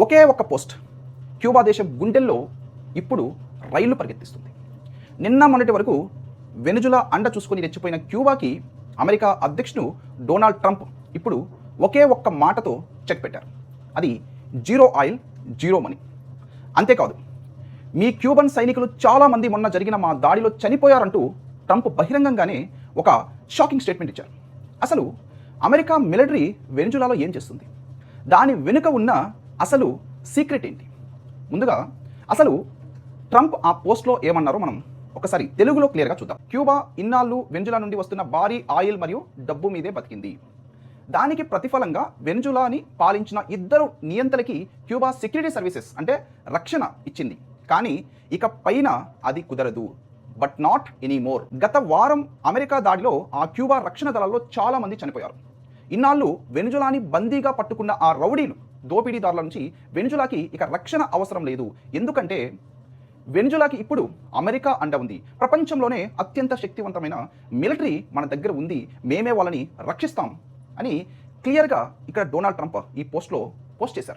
ఒకే ఒక్క post Cuba దేశం గుండెల్లో ఇప్పుడు రైళ్లు పరిగెత్తిస్తుంది. నిన్న మొన్నటి వరకు వెనుజులా అండ చూసుకొని రెచ్చిపోయిన క్యూబాకి అమెరికా అధ్యక్షుడు డొనాల్డ్ ట్రంప్ ఇప్పుడు ఒకే ఒక్క మాటతో చెక్ పెట్టారు. అది జీరో ఆయిల్, జీరో మనీ. అంతేకాదు, మీ క్యూబన్ సైనికులు చాలామంది మొన్న జరిగిన మా దాడిలో చనిపోయారంటూ ట్రంప్ బహిరంగంగానే ఒక షాకింగ్ స్టేట్మెంట్ ఇచ్చారు. అసలు అమెరికా మిలిటరీ వెనుజులాలో ఏం చేస్తుంది, దాని వెనుక ఉన్న అసలు సీక్రెట్ ఏంటి? ముందుగా అసలు ట్రంప్ ఆ పోస్ట్లో ఏమన్నారో మనం ఒకసారి తెలుగులో క్లియర్గా చూద్దాం. క్యూబా ఇన్నాళ్ళు వెనుజులా నుండి వస్తున్న భారీ ఆయిల్ మరియు డబ్బు మీదే బతికింది. దానికి ప్రతిఫలంగా వెనుజులాని పాలించిన ఇద్దరు నియంతలకి క్యూబా సెక్యూరిటీ సర్వీసెస్ అంటే రక్షణ ఇచ్చింది. కానీ ఇక పైన అది కుదరదు. But not anymore. గత వారం అమెరికా దాడిలో ఆ క్యూబా రక్షణ దళాల్లో చాలా మంది చనిపోయారు. ఇన్నాళ్ళు వెనుజులాని బందీగా పట్టుకున్న ఆ రౌడీలు, దోపిడీదారుల నుంచి వెనుజులాకి ఇక రక్షణ అవసరం లేదు. ఎందుకంటే వెనుజులాకి ఇప్పుడు అమెరికా అండ ఉంది. ప్రపంచంలోనే అత్యంత శక్తివంతమైన మిలిటరీ మన దగ్గర ఉంది. మేమే వాళ్ళని రక్షిస్తాం అని క్లియర్గా ఇక్కడ డొనాల్డ్ ట్రంప్ ఈ పోస్ట్లో పోస్ట్ చేశారు.